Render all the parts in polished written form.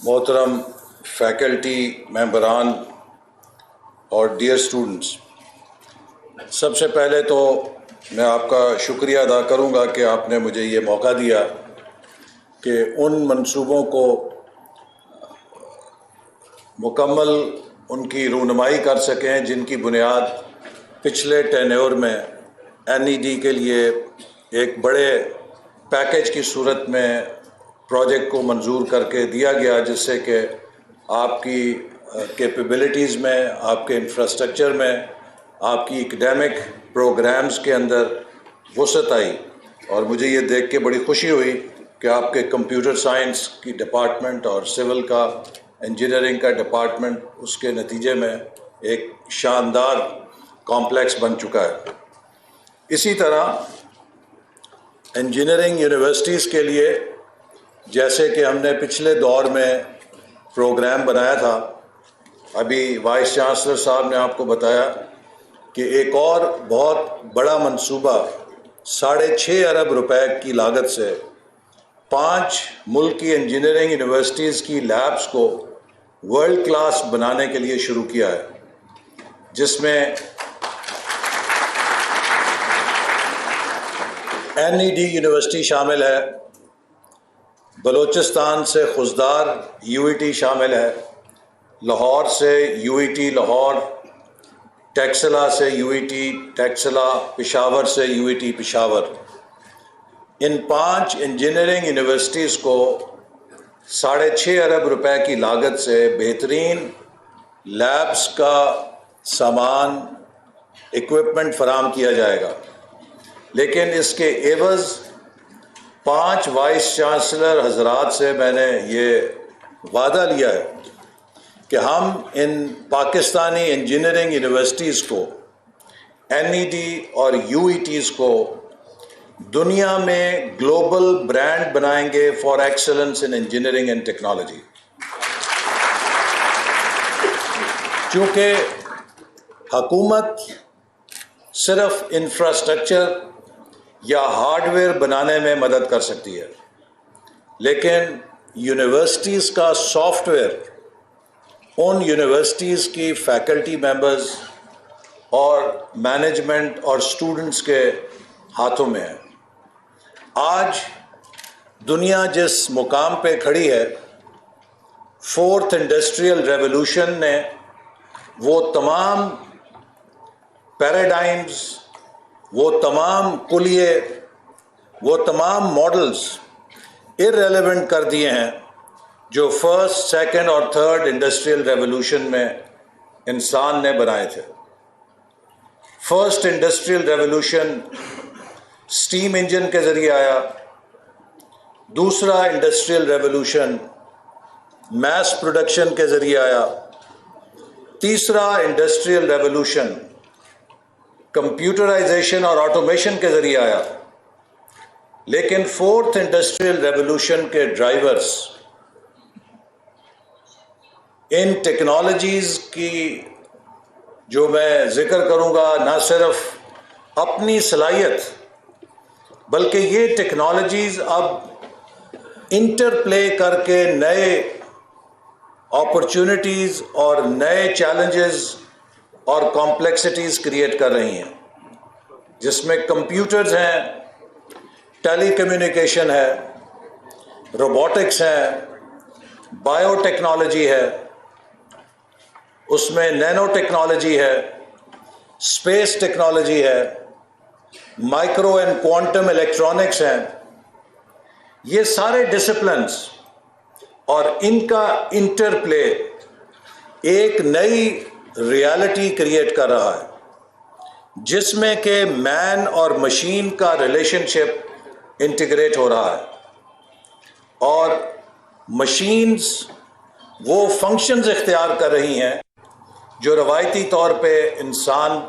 محترم فیکلٹی ممبران اور ڈیئر اسٹوڈنٹس، سب سے پہلے تو میں آپ کا شکریہ ادا کروں گا کہ آپ نے مجھے یہ موقع دیا کہ ان منصوبوں کو مکمل ان کی رونمائی کر سکیں جن کی بنیاد پچھلے ٹینیور میں NED کے لیے ایک بڑے پیکیج کی صورت میں پروجیکٹ کو منظور کر کے دیا گیا، جس سے کہ آپ کی کیپیبلٹیز میں، آپ کے انفراسٹرکچر میں، آپ کی اکیڈیمک پروگرامز کے اندر وسعت آئی۔ اور مجھے یہ دیکھ کے بڑی خوشی ہوئی کہ آپ کے کمپیوٹر سائنس کی ڈپارٹمنٹ اور سول کا انجینئرنگ کا ڈپارٹمنٹ اس کے نتیجے میں ایک شاندار کمپلیکس بن چکا ہے۔ اسی طرح انجینئرنگ یونیورسٹیز کے لیے جیسے کہ ہم نے پچھلے دور میں پروگرام بنایا تھا، ابھی وائس چانسلر صاحب نے آپ کو بتایا کہ ایک اور بہت بڑا منصوبہ 6.5 ارب روپے کی لاگت سے 5 ملک کی انجینئرنگ یونیورسٹیز کی لیبز کو ورلڈ کلاس بنانے کے لیے شروع کیا ہے، جس میں NED یونیورسٹی شامل ہے، بلوچستان سے خضدار UET شامل ہے، لاہور سے UET لاہور، ٹیکسلا سے UET ٹیکسلا، پشاور سے UET پشاور۔ ان 5 انجینئرنگ یونیورسٹیز کو 6.5 ارب روپے کی لاگت سے بہترین لیبز کا سامان، ایکوپمنٹ فراہم کیا جائے گا، لیکن اس کے عوض 5 وائس چانسلر حضرات سے میں نے یہ وعدہ لیا ہے کہ ہم ان پاکستانی انجینئرنگ یونیورسٹیز کو، NED اور UETs کو دنیا میں گلوبل برانڈ بنائیں گے for excellence in engineering and technology. چونکہ حکومت صرف انفراسٹرکچر یا ہارڈ ویئر بنانے میں مدد کر سکتی ہے، لیکن یونیورسٹیز کا سافٹ ویئر ان یونیورسٹیز کی فیکلٹی ممبرز اور مینجمنٹ اور اسٹوڈنٹس کے ہاتھوں میں ہے۔ آج دنیا جس مقام پہ کھڑی ہے، 4th انڈسٹریل ریولوشن نے وہ تمام پیراڈائمز، وہ تمام کلیے، وہ تمام ماڈلز irrelevant کر دیے ہیں جو 1st، 2nd اور 3rd انڈسٹریل ریولوشن میں انسان نے بنائے تھے۔ 1st industrial revolution steam engine کے ذریعے آیا، دوسرا انڈسٹریل ریولوشن میس پروڈکشن کے ذریعے آیا، تیسرا انڈسٹریل ریولوشن کمپیوٹرائزیشن اور آٹومیشن کے ذریعے آیا، لیکن 4th انڈسٹریل ریولوشن کے ڈرائیورز ان ٹیکنالوجیز کی جو میں ذکر کروں گا، نہ صرف اپنی صلاحیت بلکہ یہ ٹیکنالوجیز اب انٹر پلے کر کے نئے اپرچونٹیز اور نئے چیلنجز اور کمپلیکسٹیز کریٹ کر رہی ہیں، جس میں کمپیوٹرز ہیں، ٹیلی کمیونیکیشن ہے، روبوٹکس ہے، بایو ٹیکنالوجی ہے، اس میں نینو ٹیکنالوجی ہے، اسپیس ٹیکنالوجی ہے، مائکرو اینڈ کوانٹم الیکٹرانکس ہیں۔ یہ سارے ڈسپلنز اور ان کا انٹر پلے ایک نئی ریالٹی کریٹ کر رہا ہے، جس میں کہ مین اور مشین کا ریلیشن شپ انٹیگریٹ ہو رہا ہے، اور مشینز وہ فنکشنز اختیار کر رہی ہیں جو روایتی طور پہ انسان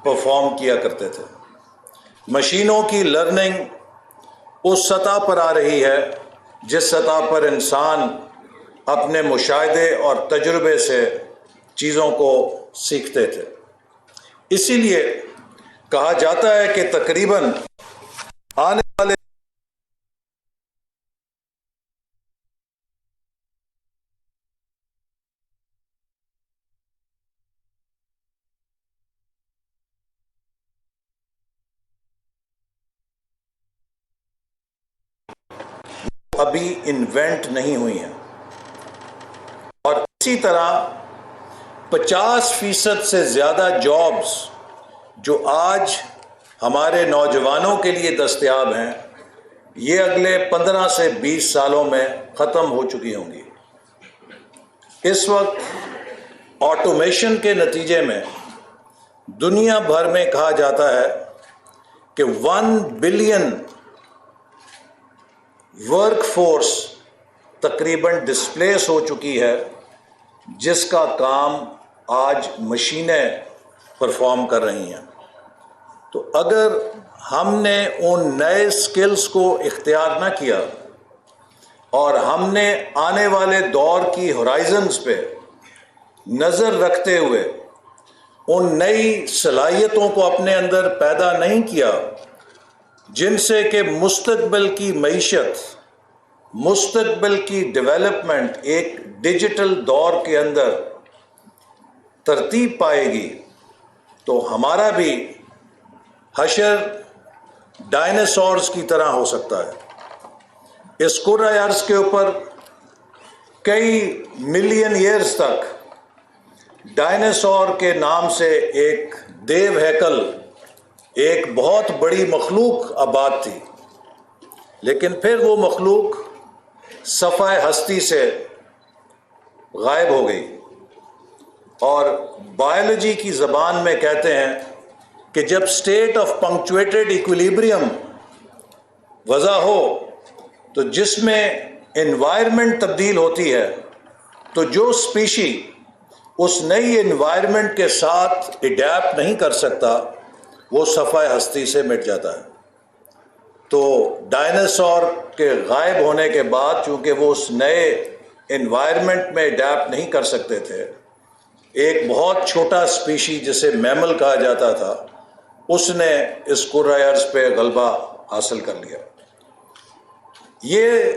پرفارم کیا کرتے تھے۔ مشینوں کی لرننگ اس سطح پر آ رہی ہے جس سطح پر انسان اپنے مشاہدے اور تجربے سے چیزوں کو سیکھتے تھے۔ اسی لیے کہا جاتا ہے کہ تقریباً آنے والے ابھی انوینٹ نہیں ہوئی ہیں، اور اسی طرح 50% سے زیادہ جابز جو آج ہمارے نوجوانوں کے لیے دستیاب ہیں، یہ اگلے 15 سے 20 سالوں میں ختم ہو چکی ہوں گی۔ اس وقت آٹومیشن کے نتیجے میں دنیا بھر میں کہا جاتا ہے کہ 1 بلین ورک فورس تقریباً ڈسپلیس ہو چکی ہے، جس کا کام آج مشینیں پرفارم کر رہی ہیں۔ تو اگر ہم نے ان نئے سکلز کو اختیار نہ کیا اور ہم نے آنے والے دور کی ہورائزنز پہ نظر رکھتے ہوئے ان نئی صلاحیتوں کو اپنے اندر پیدا نہیں کیا جن سے کہ مستقبل کی معیشت، مستقبل کی ڈیولپمنٹ ایک ڈیجیٹل دور کے اندر ترتیب پائے گی، تو ہمارا بھی حشر ڈائناسورز کی طرح ہو سکتا ہے۔ اس کرۂ ارض کے اوپر کئی ملین ایئرز تک ڈائناسور کے نام سے ایک دیو ہیکل، ایک بہت بڑی مخلوق آباد تھی، لیکن پھر وہ مخلوق صفحہ ہستی سے غائب ہو گئی، اور بایولوجی کی زبان میں کہتے ہیں کہ جب اسٹیٹ آف پنکچویٹڈ ایکویلیبریم وضع ہو تو جس میں انوائرمنٹ تبدیل ہوتی ہے، تو جو اسپیشی اس نئی انوائرمنٹ کے ساتھ اڈیپٹ نہیں کر سکتا وہ صفحہ ہستی سے مٹ جاتا ہے۔ تو ڈائناسور کے غائب ہونے کے بعد چونکہ وہ اس نئے انوائرمنٹ میں اڈیپٹ نہیں کر سکتے تھے، ایک بہت چھوٹا اسپیشی جسے میمل کہا جاتا تھا، اس نے اس کرۂ ارض پہ غلبہ حاصل کر لیا۔ یہ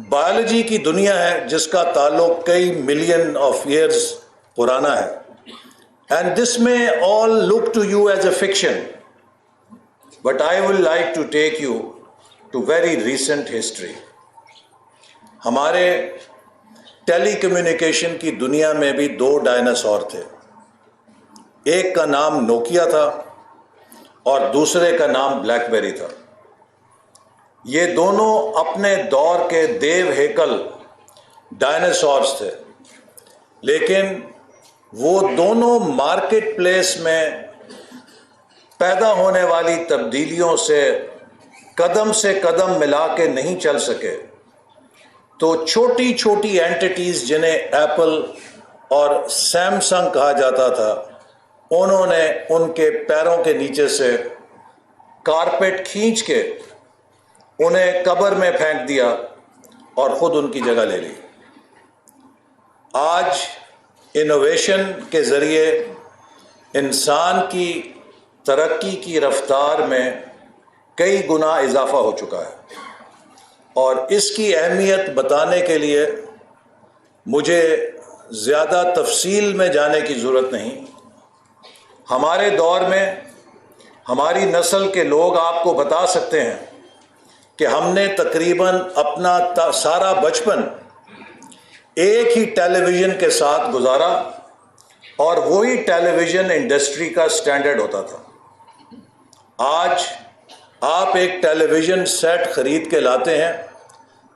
بایولوجی کی دنیا ہے جس کا تعلق کئی ملین آف ایئرز پرانا ہے، and this may all look to you as a fiction, but I would like to take you to very recent history۔ ہمارے ٹیلی کمیونیکیشن کی دنیا میں بھی 2 ڈائناسور تھے، ایک کا نام نوکیا تھا اور دوسرے کا نام بلیک بیری تھا۔ یہ دونوں اپنے دور کے دیو ہیکل ڈائناسورز تھے، لیکن وہ دونوں مارکیٹ پلیس میں پیدا ہونے والی تبدیلیوں سے قدم ملا کے نہیں چل سکے، تو چھوٹی چھوٹی اینٹیٹیز جنہیں ایپل اور سیمسنگ کہا جاتا تھا، انہوں نے ان کے پیروں کے نیچے سے کارپیٹ کھینچ کے انہیں قبر میں پھینک دیا اور خود ان کی جگہ لے لی۔ آج انوویشن کے ذریعے انسان کی ترقی کی رفتار میں کئی گنا اضافہ ہو چکا ہے، اور اس کی اہمیت بتانے کے لیے مجھے زیادہ تفصیل میں جانے کی ضرورت نہیں۔ ہمارے دور میں ہماری نسل کے لوگ آپ کو بتا سکتے ہیں کہ ہم نے تقریباً اپنا سارا بچپن ایک ہی ٹیلی ویژن کے ساتھ گزارا، اور وہی ٹیلی ویژن انڈسٹری کا سٹینڈرڈ ہوتا تھا۔ آج آپ ایک ٹیلی ویژن سیٹ خرید کے لاتے ہیں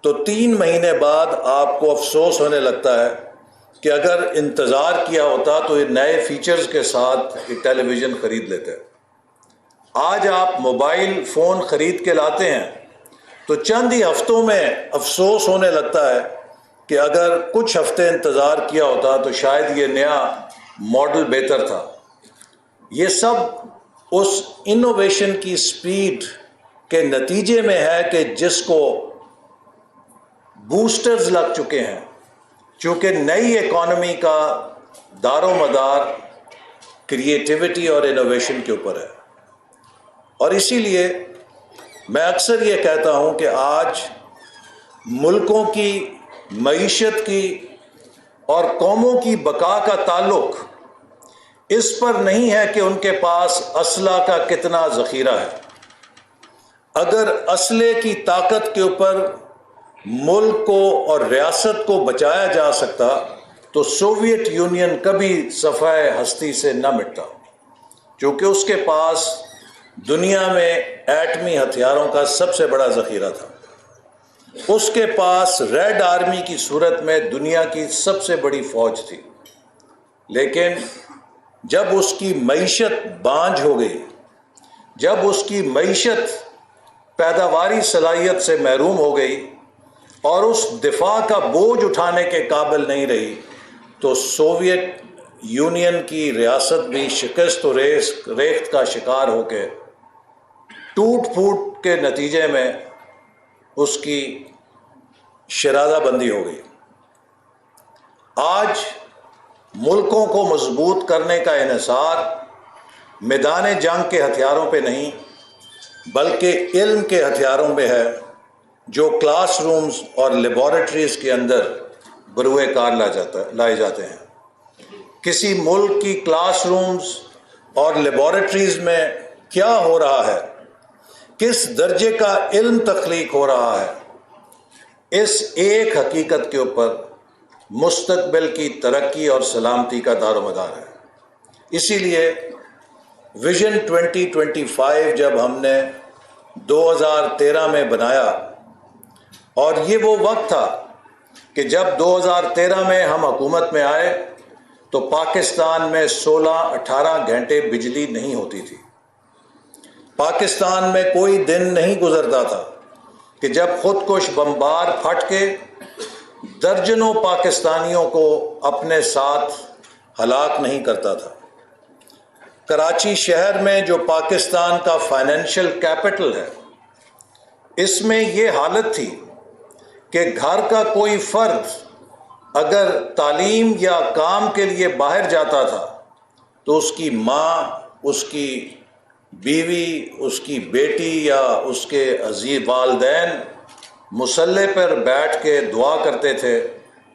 تو 3 مہینے بعد آپ کو افسوس ہونے لگتا ہے کہ اگر انتظار کیا ہوتا تو یہ نئے فیچرز کے ساتھ یہ ٹیلی ویژن خرید لیتے۔ آج آپ موبائل فون خرید کے لاتے ہیں تو چند ہی ہفتوں میں افسوس ہونے لگتا ہے کہ اگر کچھ ہفتے انتظار کیا ہوتا تو شاید یہ نیا ماڈل بہتر تھا۔ یہ سب اس انوویشن کی سپیڈ کے نتیجے میں ہے کہ جس کو بوسٹرز لگ چکے ہیں، چونکہ نئی اکانومی کا دار و مدار کریٹیوٹی اور انوویشن کے اوپر ہے۔ اور اسی لیے میں اکثر یہ کہتا ہوں کہ آج ملکوں کی معیشت کی اور قوموں کی بقا کا تعلق اس پر نہیں ہے کہ ان کے پاس اسلحہ کا کتنا ذخیرہ ہے۔ اگر اسلحے کی طاقت کے اوپر ملک کو اور ریاست کو بچایا جا سکتا تو سوویت یونین کبھی صفحہ ہستی سے نہ مٹتا، کیونکہ اس کے پاس دنیا میں ایٹمی ہتھیاروں کا سب سے بڑا ذخیرہ تھا، اس کے پاس ریڈ آرمی کی صورت میں دنیا کی سب سے بڑی فوج تھی، لیکن جب اس کی معیشت بانجھ ہو گئی، جب اس کی معیشت پیداواری صلاحیت سے محروم ہو گئی اور اس دفاع کا بوجھ اٹھانے کے قابل نہیں رہی، تو سوویت یونین کی ریاست بھی شکست و ریخت کا شکار ہو کے ٹوٹ پھوٹ کے نتیجے میں اس کی شرادہ بندی ہو گئی۔ آج ملکوں کو مضبوط کرنے کا انحصار میدان جنگ کے ہتھیاروں پہ نہیں بلکہ علم کے ہتھیاروں پہ ہے، جو کلاس رومز اور لیبارٹریز کے اندر بروئے کار لائے جاتے ہیں۔ کسی ملک کی کلاس رومز اور لیبارٹریز میں کیا ہو رہا ہے، کس درجے کا علم تخلیق ہو رہا ہے، اس ایک حقیقت کے اوپر مستقبل کی ترقی اور سلامتی کا دار و مدار ہے۔ اسی لیے ویژن 2025 جب ہم نے 2013 میں بنایا، اور یہ وہ وقت تھا کہ جب 2013 میں ہم حکومت میں آئے تو پاکستان میں 16-18 گھنٹے بجلی نہیں ہوتی تھی۔ پاکستان میں کوئی دن نہیں گزرتا تھا کہ جب خودکش بمبار پھٹ کے درجنوں پاکستانیوں کو اپنے ساتھ ہلاک نہیں کرتا تھا۔ کراچی شہر میں جو پاکستان کا فائنینشیل کیپٹل ہے، اس میں یہ حالت تھی کہ گھر کا کوئی فرد اگر تعلیم یا کام کے لیے باہر جاتا تھا تو اس کی ماں، اس کی بیوی، اس کی بیٹی یا اس کے عزیز والدین مصلی پر بیٹھ کے دعا کرتے تھے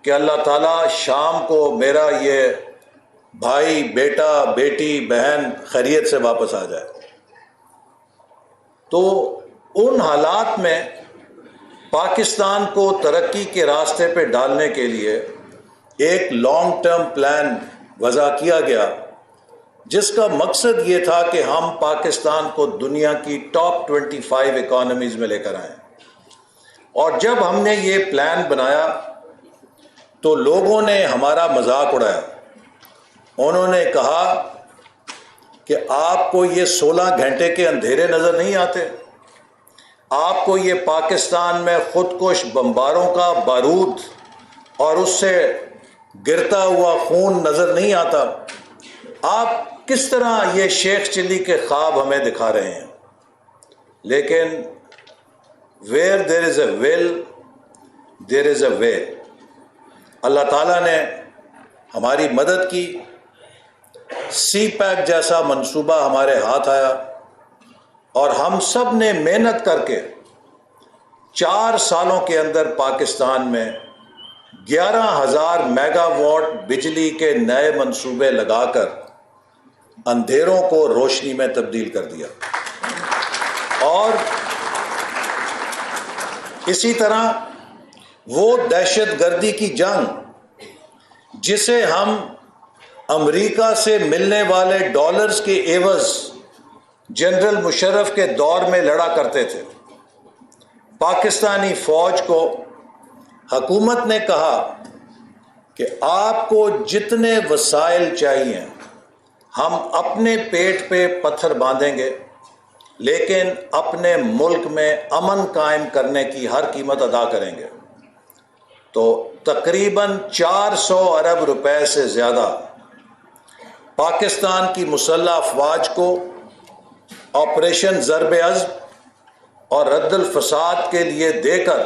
کہ اللہ تعالیٰ شام کو میرا یہ بھائی، بیٹا، بیٹی، بہن خیریت سے واپس آ جائے۔ تو ان حالات میں پاکستان کو ترقی کے راستے پہ ڈالنے کے لیے ایک لانگ ٹرم پلان وضع کیا گیا، جس کا مقصد یہ تھا کہ ہم پاکستان کو دنیا کی ٹاپ 25 اکانومیز میں لے کر آئیں۔ اور جب ہم نے یہ پلان بنایا تو لوگوں نے ہمارا مذاق اڑایا۔ انہوں نے کہا کہ آپ کو یہ 16 گھنٹے کے اندھیرے نظر نہیں آتے؟ آپ کو یہ پاکستان میں خودکش بمباروں کا بارود اور اس سے گرتا ہوا خون نظر نہیں آتا؟ آپ کس طرح یہ شیخ چلی کے خواب ہمیں دکھا رہے ہیں؟ لیکن where there is a will, there is a way۔ اللہ تعالیٰ نے ہماری مدد کی، سی پیک جیسا منصوبہ ہمارے ہاتھ آیا، اور ہم سب نے محنت کر کے 4 سالوں کے اندر پاکستان میں 11,000 میگا واٹ بجلی کے نئے منصوبے لگا کر اندھیروں کو روشنی میں تبدیل کر دیا۔ اور اسی طرح وہ دہشت گردی کی جنگ جسے ہم امریکہ سے ملنے والے ڈالرز کے عوض جنرل مشرف کے دور میں لڑا کرتے تھے، پاکستانی فوج کو حکومت نے کہا کہ آپ کو جتنے وسائل چاہیے ہم اپنے پیٹ پہ پتھر باندھیں گے، لیکن اپنے ملک میں امن قائم کرنے کی ہر قیمت ادا کریں گے۔ تو تقریباً 400 ارب روپے سے زیادہ پاکستان کی مسلح افواج کو آپریشن ضرب عضب اور رد الفساد کے لیے دے کر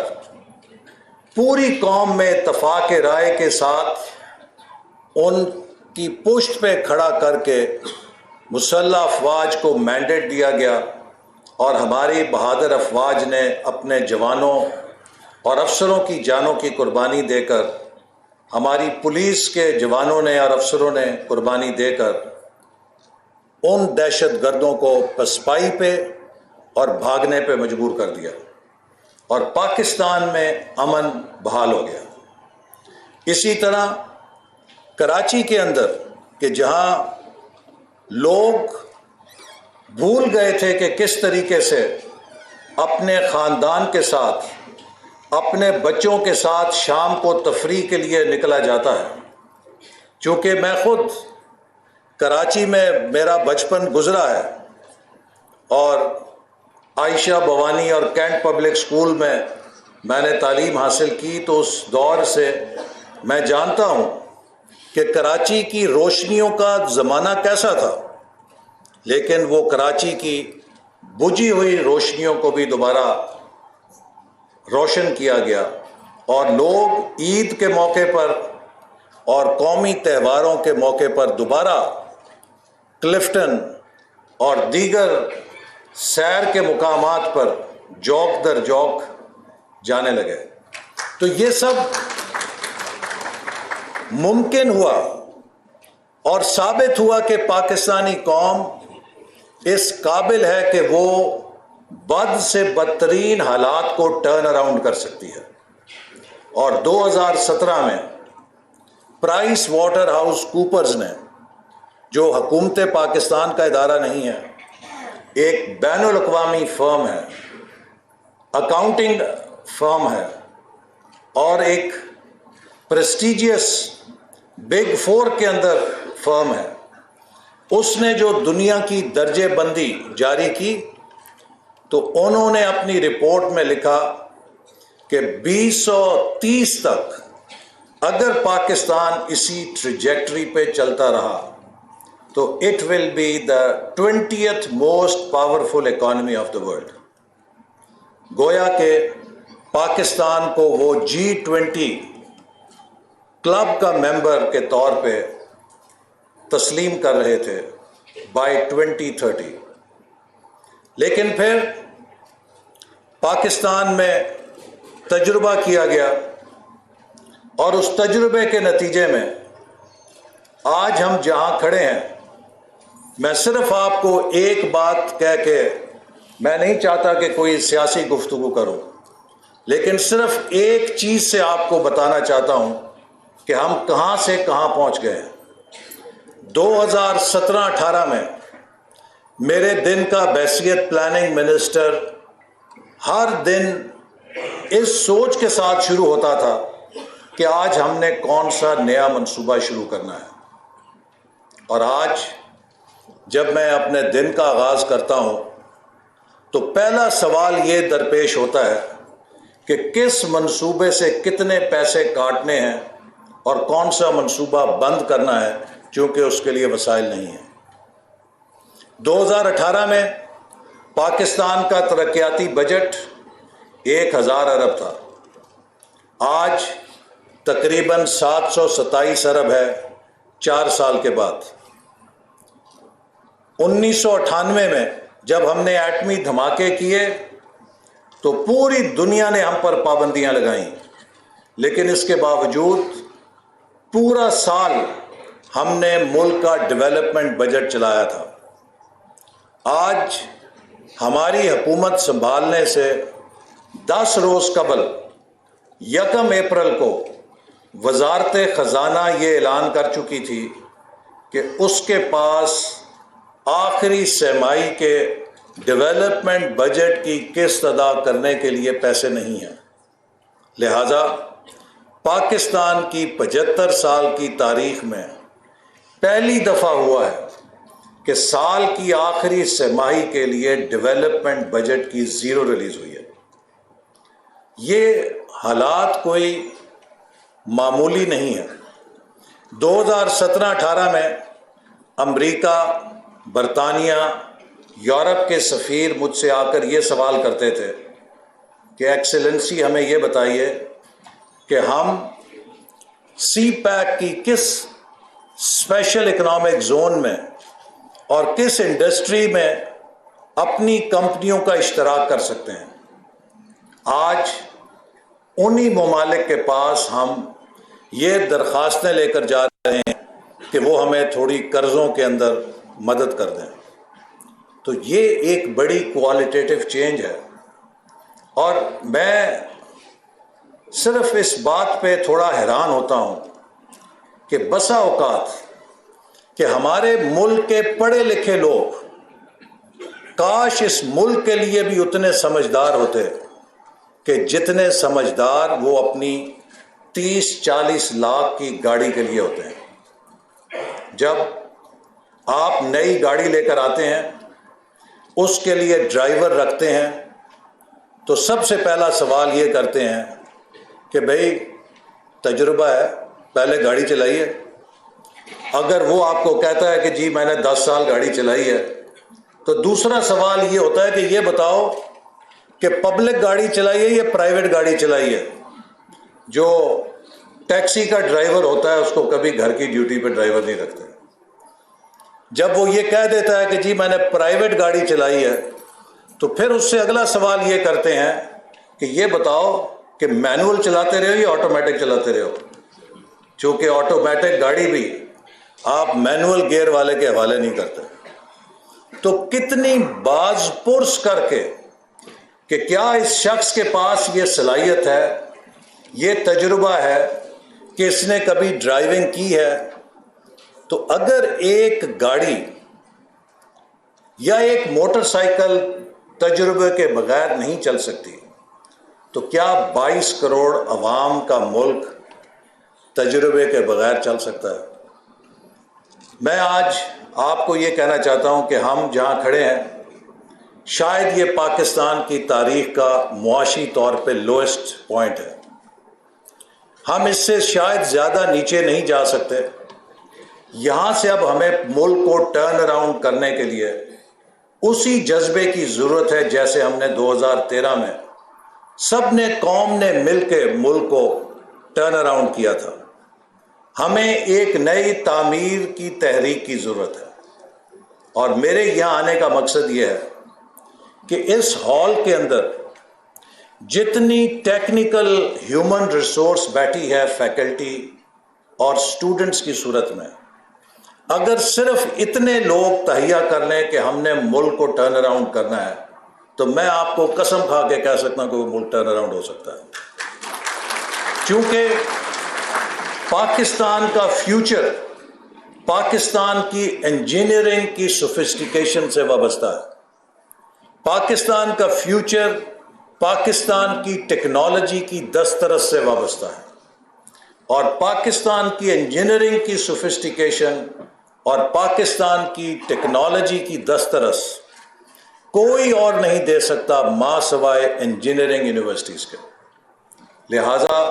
پوری قوم میں اتفاق رائے کے ساتھ ان کی پشت پہ کھڑا کر کے مسلح افواج کو مینڈیٹ دیا گیا، اور ہماری بہادر افواج نے اپنے جوانوں اور افسروں کی جانوں کی قربانی دے کر، ہماری پولیس کے جوانوں نے اور افسروں نے قربانی دے کر ان دہشت گردوں کو پسپائی پہ اور بھاگنے پہ مجبور کر دیا۔ اور پاکستان میں امن بحال ہو گیا۔ اسی طرح کراچی کے اندر کہ جہاں لوگ بھول گئے تھے کہ کس طریقے سے اپنے خاندان کے ساتھ، اپنے بچوں کے ساتھ شام کو تفریح کے لیے نکلا جاتا ہے۔ چونکہ میں خود کراچی میں میرا بچپن گزرا ہے اور عائشہ بھوانی اور کینٹ پبلک سکول میں نے تعلیم حاصل کی، تو اس دور سے میں جانتا ہوں کہ کراچی کی روشنیوں کا زمانہ کیسا تھا، لیکن وہ کراچی کی بجھی ہوئی روشنیوں کو بھی دوبارہ روشن کیا گیا، اور لوگ عید کے موقع پر اور قومی تہواروں کے موقع پر دوبارہ کلفٹن اور دیگر سیر کے مقامات پر جوک در جوک جانے لگے۔ تو یہ سب ممکن ہوا اور ثابت ہوا کہ پاکستانی قوم اس قابل ہے کہ وہ بد سے بدترین حالات کو ٹرن اراؤنڈ کر سکتی ہے۔ اور 2017 میں پرائس واٹر ہاؤس کوپرز نے، جو حکومت پاکستان کا ادارہ نہیں ہے، ایک بین الاقوامی فرم ہے، اکاؤنٹنگ فرم ہے اور ایک پریسٹیجیس بگ فور کے اندر فرم ہے، اس نے جو دنیا کی درجے بندی جاری کی، تو انہوں نے اپنی رپورٹ میں لکھا کہ 2030 تک اگر پاکستان اسی ٹریجیکٹری پہ چلتا رہا تو it will be the 20th most powerful economy of the world. گویا کہ پاکستان کو وہ G20 کلب کا ممبر کے طور پہ تسلیم کر رہے تھے بائی 2030۔ لیکن پھر پاکستان میں تجربہ کیا گیا اور اس تجربے کے نتیجے میں آج ہم جہاں کھڑے ہیں، میں صرف آپ کو ایک بات کہہ کے، میں نہیں چاہتا کہ کوئی سیاسی گفتگو کروں، لیکن صرف ایک چیز سے آپ کو بتانا چاہتا ہوں کہ ہم کہاں سے کہاں پہنچ گئے ہیں۔ 2017-18 میں میرے دن کا بحیثیت پلاننگ منسٹر ہر دن اس سوچ کے ساتھ شروع ہوتا تھا کہ آج ہم نے کون سا نیا منصوبہ شروع کرنا ہے۔ اور آج جب میں اپنے دن کا آغاز کرتا ہوں تو پہلا سوال یہ درپیش ہوتا ہے کہ کس منصوبے سے کتنے پیسے کاٹنے ہیں اور کون سا منصوبہ بند کرنا ہے، چونکہ اس کے لیے وسائل نہیں ہیں۔ 2018 میں پاکستان کا ترقیاتی بجٹ 1000 ارب تھا، آج تقریباً 727 ارب ہے 4 سال کے بعد۔ 1998 میں جب ہم نے ایٹمی دھماکے کیے تو پوری دنیا نے ہم پر پابندیاں لگائیں، لیکن اس کے باوجود پورا سال ہم نے ملک کا ڈیولپمنٹ بجٹ چلایا تھا۔ آج ہماری حکومت سنبھالنے سے 10 روز قبل 1 اپریل کو وزارت خزانہ یہ اعلان کر چکی تھی کہ اس کے پاس آخری سرمائی کے ڈیولپمنٹ بجٹ کی قسط ادا کرنے کے لیے پیسے نہیں ہیں۔ لہذا پاکستان کی 75 سال کی تاریخ میں پہلی دفعہ ہوا ہے کہ سال کی آخری سرمائی کے لیے ڈیولپمنٹ بجٹ کی 0 ریلیز ہوئی ہے۔ یہ حالات کوئی معمولی نہیں ہے۔ 2017-18 میں امریکہ، برطانیہ، یورپ کے سفیر مجھ سے آ کر یہ سوال کرتے تھے کہ ایکسیلنسی ہمیں یہ بتائیے کہ ہم سی پیک کی کس اسپیشل اکنامک زون میں اور کس انڈسٹری میں اپنی کمپنیوں کا اشتراک کر سکتے ہیں۔ آج انہی ممالک کے پاس ہم یہ درخواستیں لے کر جا رہے ہیں کہ وہ ہمیں تھوڑی قرضوں کے اندر مدد کر دیں۔ تو یہ ایک بڑی کوالٹیٹیو چینج ہے۔ اور میں صرف اس بات پہ تھوڑا حیران ہوتا ہوں کہ بسا اوقات کہ ہمارے ملک کے پڑھے لکھے لوگ کاش اس ملک کے لیے بھی اتنے سمجھدار ہوتے کہ جتنے سمجھدار وہ اپنی 30-40 لاکھ کی گاڑی کے لیے ہوتے ہیں. جب آپ نئی گاڑی لے کر آتے ہیں، اس کے لیے ڈرائیور رکھتے ہیں، تو سب سے پہلا سوال یہ کرتے ہیں کہ بھئی تجربہ ہے، پہلے گاڑی چلائی ہے؟ اگر وہ آپ کو کہتا ہے کہ جی میں نے 10 سال گاڑی چلائی ہے، تو دوسرا سوال یہ ہوتا ہے کہ یہ بتاؤ کہ پبلک گاڑی چلائی ہے یا پرائیویٹ گاڑی چلائی ہے؟ جو ٹیکسی کا ڈرائیور ہوتا ہے اس کو کبھی گھر کی ڈیوٹی پہ ڈرائیور نہیں رکھتے. جب وہ یہ کہہ دیتا ہے کہ جی میں نے پرائیویٹ گاڑی چلائی ہے، تو پھر اس سے اگلا سوال یہ کرتے ہیں کہ یہ بتاؤ کہ مینول چلاتے رہے ہو یا آٹومیٹک چلاتے رہے ہو؟ چونکہ آٹومیٹک گاڑی بھی آپ مینول گیئر والے کے حوالے نہیں کرتے. تو کتنی باز پرس کر کے کہ کیا اس شخص کے پاس یہ صلاحیت ہے، یہ تجربہ ہے کہ اس نے کبھی ڈرائیونگ کی ہے. تو اگر ایک گاڑی یا ایک موٹر سائیکل تجربے کے بغیر نہیں چل سکتی، تو کیا 22 کروڑ عوام کا ملک تجربے کے بغیر چل سکتا ہے؟ میں آج آپ کو یہ کہنا چاہتا ہوں کہ ہم جہاں کھڑے ہیں، شاید یہ پاکستان کی تاریخ کا معاشی طور پہ لوئسٹ پوائنٹ ہے. ہم اس سے شاید زیادہ نیچے نہیں جا سکتے. یہاں سے اب ہمیں ملک کو ٹرن اراؤنڈ کرنے کے لیے اسی جذبے کی ضرورت ہے جیسے ہم نے 2013 میں سب نے قوم نے مل کے ملک کو ٹرن اراؤنڈ کیا تھا. ہمیں ایک نئی تعمیر کی تحریک کی ضرورت ہے. اور میرے یہاں آنے کا مقصد یہ ہے کہ اس ہال کے اندر جتنی ٹیکنیکل ہیومن ریسورس بیٹھی ہے فیکلٹی اور سٹوڈنٹس کی صورت میں، اگر صرف اتنے لوگ تہیا کر لیں کہ ہم نے ملک کو ٹرن اراؤنڈ کرنا ہے، تو میں آپ کو قسم کھا کے کہہ سکتا ہوں کہ وہ ملک ٹرن اراؤنڈ ہو سکتا ہے. کیونکہ پاکستان کا فیوچر پاکستان کی انجینئرنگ کی سوفسٹیکیشن سے وابستہ ہے. پاکستان کا فیوچر پاکستان کی ٹیکنالوجی کی دسترس سے وابستہ ہے. اور پاکستان کی انجینئرنگ کی سوفسٹیکیشن اور پاکستان کی ٹیکنالوجی کی دسترس کوئی اور نہیں دے سکتا ماں سوائے انجینئرنگ یونیورسٹیز کے. لہٰذا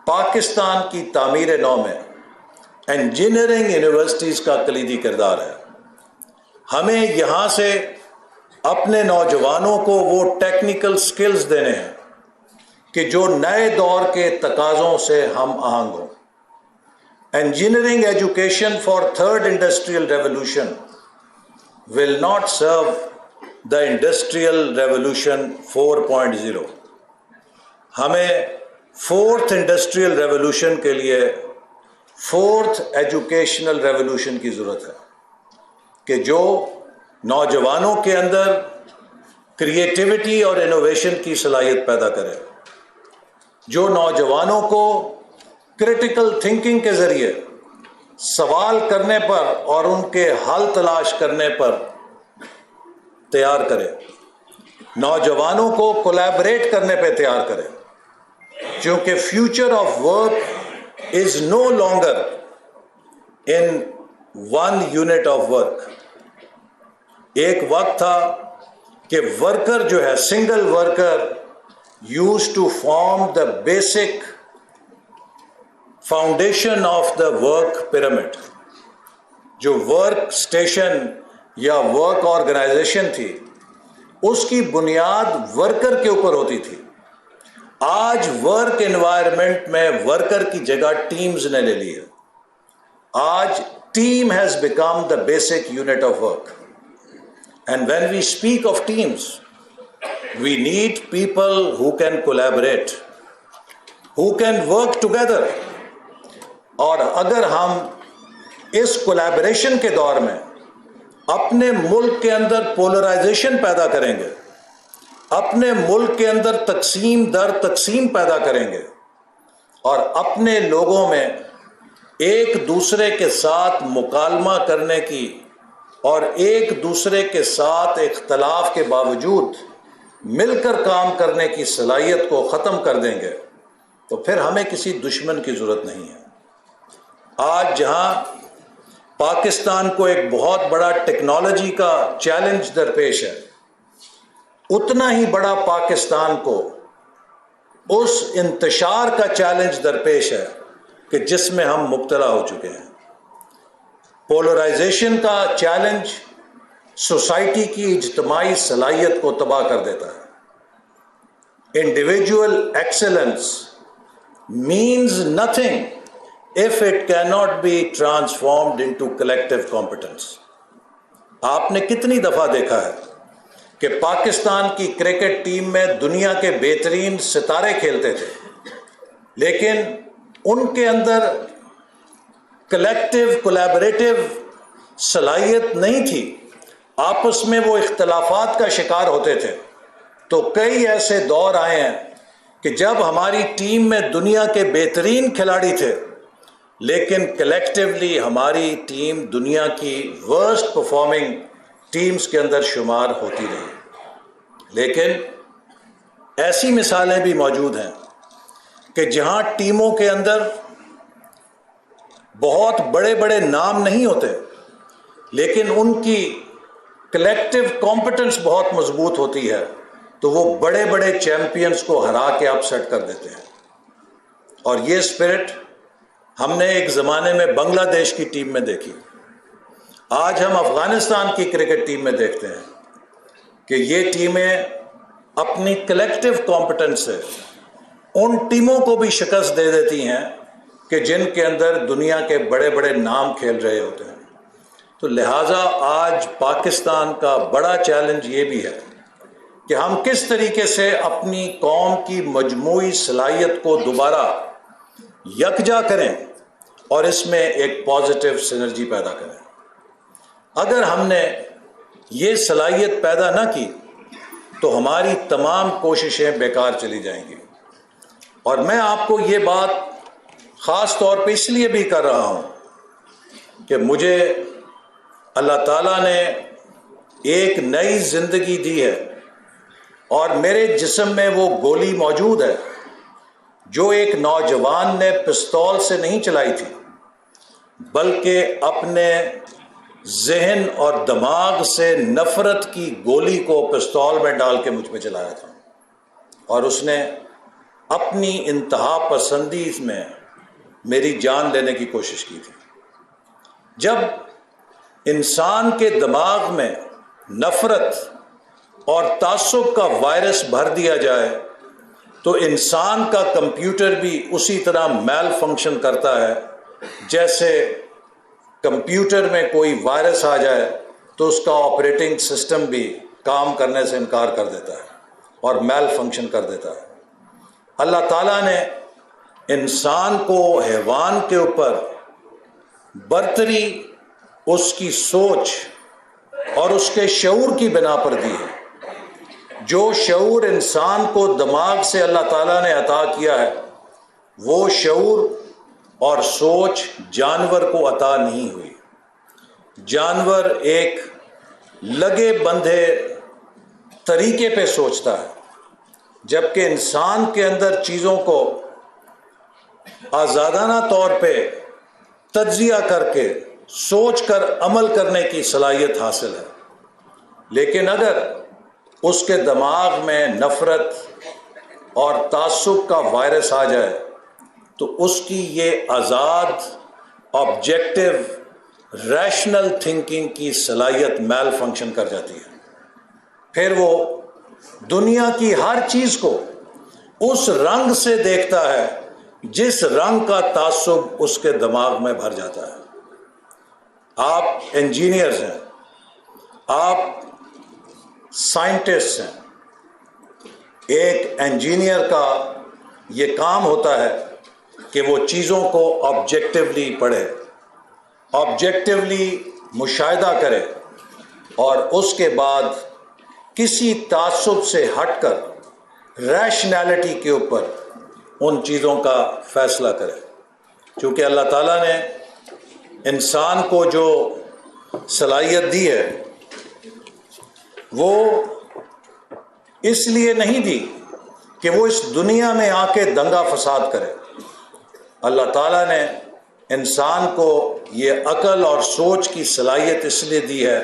پاکستان کی تعمیر نو میں انجینئرنگ یونیورسٹیز کا کلیدی کردار ہے. ہمیں یہاں سے اپنے نوجوانوں کو وہ ٹیکنیکل سکلز دینے ہیں کہ جو نئے دور کے تقاضوں سے ہم آہنگ ہوں. Engineering education for third industrial revolution will not serve the industrial revolution 4.0. ہمیں فورتھ انڈسٹریل ریولوشن کے لیے فورتھ ایجوکیشنل ریولوشن کی ضرورت ہے کہ جو نوجوانوں کے اندر کریٹیوٹی اور انوویشن کی صلاحیت پیدا کرے، جو نوجوانوں کو کرٹیکل تھنکنگ کے ذریعے سوال کرنے پر اور ان کے حل تلاش کرنے پر تیار کرے، نوجوانوں کو کولیبریٹ کرنے پہ تیار کرے. کیونکہ future of work is no longer in one unit of work. ایک وقت تھا کہ ورکر جو ہے single worker used to form the basic foundation of the work pyramid. جو ورک اسٹیشن یا ورک آرگنائزیشن تھی اس کی بنیاد ورکر کے اوپر ہوتی تھی. آج ورک انوائرمنٹ میں ورکر کی جگہ ٹیمز نے لے لی ہے. آج team has become the basic unit of work. And when we speak of teams, we need people who can collaborate, who can work together. اور اگر ہم اس کولیبریشن کے دور میں اپنے ملک کے اندر پولرائزیشن پیدا کریں گے اپنے ملک کے اندر تقسیم در تقسیم پیدا کریں گے اور اپنے لوگوں میں ایک دوسرے کے ساتھ مکالمہ کرنے کی اور ایک دوسرے کے ساتھ اختلاف کے باوجود مل کر کام کرنے کی صلاحیت کو ختم کر دیں گے تو پھر ہمیں کسی دشمن کی ضرورت نہیں ہے۔ آج جہاں پاکستان کو ایک بہت بڑا ٹیکنالوجی کا چیلنج درپیش ہے، اتنا ہی بڑا پاکستان کو اس انتشار کا چیلنج درپیش ہے کہ جس میں ہم مبتلا ہو چکے ہیں۔ پولرائزیشن کا چیلنج سوسائٹی کی اجتماعی صلاحیت کو تباہ کر دیتا ہے۔ Individual excellence means nothing if it cannot be transformed into collective competence۔ آپ نے کتنی دفعہ دیکھا ہے کہ پاکستان کی کرکٹ ٹیم میں دنیا کے بہترین ستارے کھیلتے تھے، لیکن ان کے اندر کلیکٹیو کولیبریٹو صلاحیت نہیں تھی، آپس میں وہ اختلافات کا شکار ہوتے تھے۔ تو کئی ایسے دور آئے ہیں کہ جب ہماری ٹیم میں دنیا کے بہترین کھلاڑی تھے، لیکن کلیکٹیولی ہماری ٹیم دنیا کی ورسٹ پرفارمنگ ٹیمز کے اندر شمار ہوتی رہی۔ لیکن ایسی مثالیں بھی موجود ہیں کہ جہاں ٹیموں کے اندر بہت بڑے بڑے نام نہیں ہوتے، لیکن ان کی کلیکٹیو کمپٹنس بہت مضبوط ہوتی ہے، تو وہ بڑے بڑے چیمپئنز کو ہرا کے اپ سیٹ کر دیتے ہیں۔ اور یہ اسپرٹ ہم نے ایک زمانے میں بنگلہ دیش کی ٹیم میں دیکھی، آج ہم افغانستان کی کرکٹ ٹیم میں دیکھتے ہیں کہ یہ ٹیمیں اپنی کلیکٹیو کمپٹنس سے ان ٹیموں کو بھی شکست دے دیتی ہیں کہ جن کے اندر دنیا کے بڑے بڑے نام کھیل رہے ہوتے ہیں۔ تو لہٰذا آج پاکستان کا بڑا چیلنج یہ بھی ہے کہ ہم کس طریقے سے اپنی قوم کی مجموعی صلاحیت کو دوبارہ یکجا کریں اور اس میں ایک پازیٹیو سینرجی پیدا کریں۔ اگر ہم نے یہ صلاحیت پیدا نہ کی تو ہماری تمام کوششیں بیکار چلی جائیں گی۔ اور میں آپ کو یہ بات خاص طور پہ اس لیے بھی کر رہا ہوں کہ مجھے اللہ تعالیٰ نے ایک نئی زندگی دی ہے اور میرے جسم میں وہ گولی موجود ہے جو ایک نوجوان نے پستول سے نہیں چلائی تھی، بلکہ اپنے ذہن اور دماغ سے نفرت کی گولی کو پستول میں ڈال کے مجھ پہ چلایا تھا، اور اس نے اپنی انتہا پسندی میں میری جان لینے کی کوشش کی تھی۔ جب انسان کے دماغ میں نفرت اور تعصب کا وائرس بھر دیا جائے تو انسان کا کمپیوٹر بھی اسی طرح میل فنکشن کرتا ہے جیسے کمپیوٹر میں کوئی وائرس آ جائے تو اس کا آپریٹنگ سسٹم بھی کام کرنے سے انکار کر دیتا ہے اور میل فنکشن کر دیتا ہے۔ اللہ تعالیٰ نے انسان کو حیوان کے اوپر برتری اس کی سوچ اور اس کے شعور کی بنا پر دی ہے۔ جو شعور انسان کو دماغ سے اللہ تعالیٰ نے عطا کیا ہے، وہ شعور اور سوچ جانور کو عطا نہیں ہوئی۔ جانور ایک لگے بندھے طریقے پہ سوچتا ہے، جبکہ انسان کے اندر چیزوں کو آزادانہ طور پہ تجزیہ کر کے سوچ کر عمل کرنے کی صلاحیت حاصل ہے۔ لیکن اگر اس کے دماغ میں نفرت اور تعصب کا وائرس آ جائے تو اس کی یہ آزاد آبجیکٹو ریشنل تھنکنگ کی صلاحیت میل فنکشن کر جاتی ہے۔ پھر وہ دنیا کی ہر چیز کو اس رنگ سے دیکھتا ہے جس رنگ کا تعصب اس کے دماغ میں بھر جاتا ہے۔ آپ انجینئرز ہیں، آپ سائنٹسٹ ہیں۔ ایک انجینئر کا یہ کام ہوتا ہے کہ وہ چیزوں کو آبجیکٹیولی پڑھے، آبجیکٹیولی مشاہدہ کرے اور اس کے بعد کسی تعصب سے ہٹ کر ریشنالٹی کے اوپر ان چیزوں کا فیصلہ کرے. چونکہ اللہ تعالیٰ نے انسان کو جو صلاحیت دی ہے وہ اس لیے نہیں دی کہ وہ اس دنیا میں آ کے دنگا فساد کرے. اللہ تعالیٰ نے انسان کو یہ عقل اور سوچ کی صلاحیت اس لیے دی ہے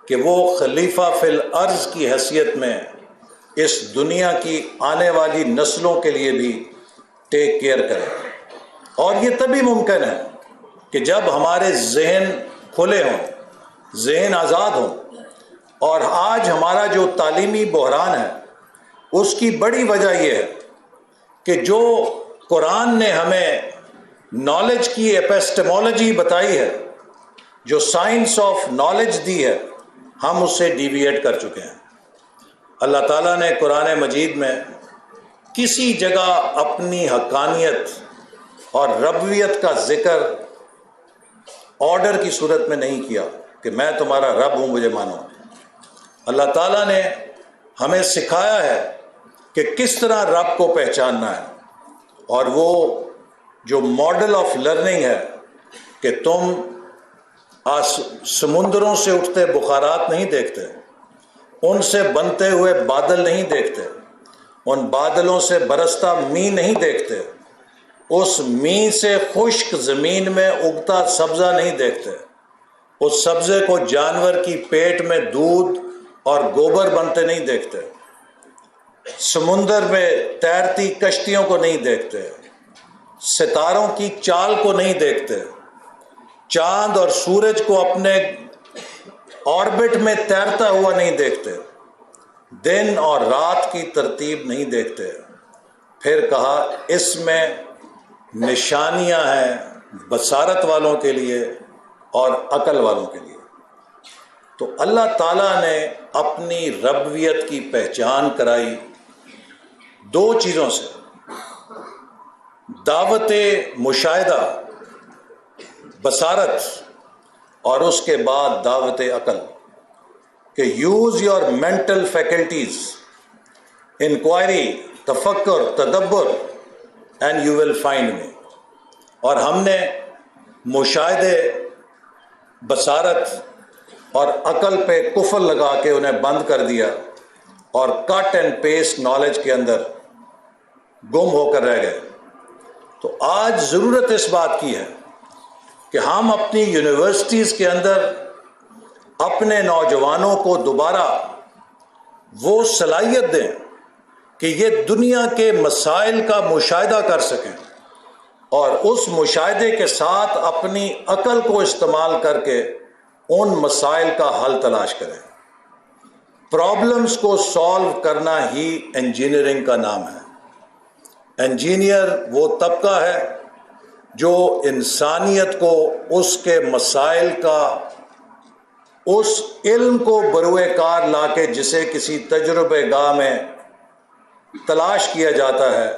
کہ وہ خلیفہ فی الارض کی حیثیت میں اس دنیا کی آنے والی نسلوں کے لیے بھی ٹیک کیئر کرے. اور یہ تبھی ممکن ہے کہ جب ہمارے ذہن کھلے ہوں، ذہن آزاد ہوں. اور آج ہمارا جو تعلیمی بحران ہے اس کی بڑی وجہ یہ ہے کہ جو قرآن نے ہمیں نالج کی ایپسٹمولوجی بتائی ہے، جو سائنس آف نالج دی ہے، ہم اس سے ڈیویٹ کر چکے ہیں. اللہ تعالیٰ نے قرآن مجید میں کسی جگہ اپنی حقانیت اور ربویت کا ذکر آرڈر کی صورت میں نہیں کیا کہ میں تمہارا رب ہوں، مجھے مانو. اللہ تعالیٰ نے ہمیں سکھایا ہے کہ کس طرح رب کو پہچاننا ہے. اور وہ جو ماڈل آف لرننگ ہے کہ تم سمندروں سے اٹھتے بخارات نہیں دیکھتے، ان سے بنتے ہوئے بادل نہیں دیکھتے، ان بادلوں سے برستا می نہیں دیکھتے، اس می سے خشک زمین میں اگتا سبزہ نہیں دیکھتے، اس سبزے کو جانور کی پیٹ میں دودھ اور گوبر بنتے نہیں دیکھتے، سمندر میں تیرتی کشتیوں کو نہیں دیکھتے، ستاروں کی چال کو نہیں دیکھتے، چاند اور سورج کو اپنے آربٹ میں تیرتا ہوا نہیں دیکھتے، دن اور رات کی ترتیب نہیں دیکھتے. پھر کہا اس میں نشانیاں ہیں بصارت والوں کے لیے اور عقل والوں کے لیے. تو اللہ تعالیٰ نے اپنی ربویت کی پہچان کرائی دو چیزوں سے: دعوت مشاہدہ، بصارت، اور اس کے بعد دعوت عقل کہ use your mental faculties, inquiry, تفکر، تدبر، and you will find me. اور ہم نے مشاہدے، بصارت اور عقل پہ قفل لگا کے انہیں بند کر دیا اور کٹ اینڈ پیسٹ نالج کے اندر گم ہو کر رہ گئے. تو آج ضرورت اس بات کی ہے کہ ہم اپنی یونیورسٹیز کے اندر اپنے نوجوانوں کو دوبارہ وہ صلاحیت دیں کہ یہ دنیا کے مسائل کا مشاہدہ کر سکیں اور اس مشاہدے کے ساتھ اپنی عقل کو استعمال کر کے ان مسائل کا حل تلاش کریں. پرابلمز کو سالو کرنا ہی انجینئرنگ کا نام ہے. انجینئر وہ طبقہ ہے جو انسانیت کو اس کے مسائل کا، اس علم کو بروئے کار لا کے جسے کسی تجربے گاہ میں تلاش کیا جاتا ہے،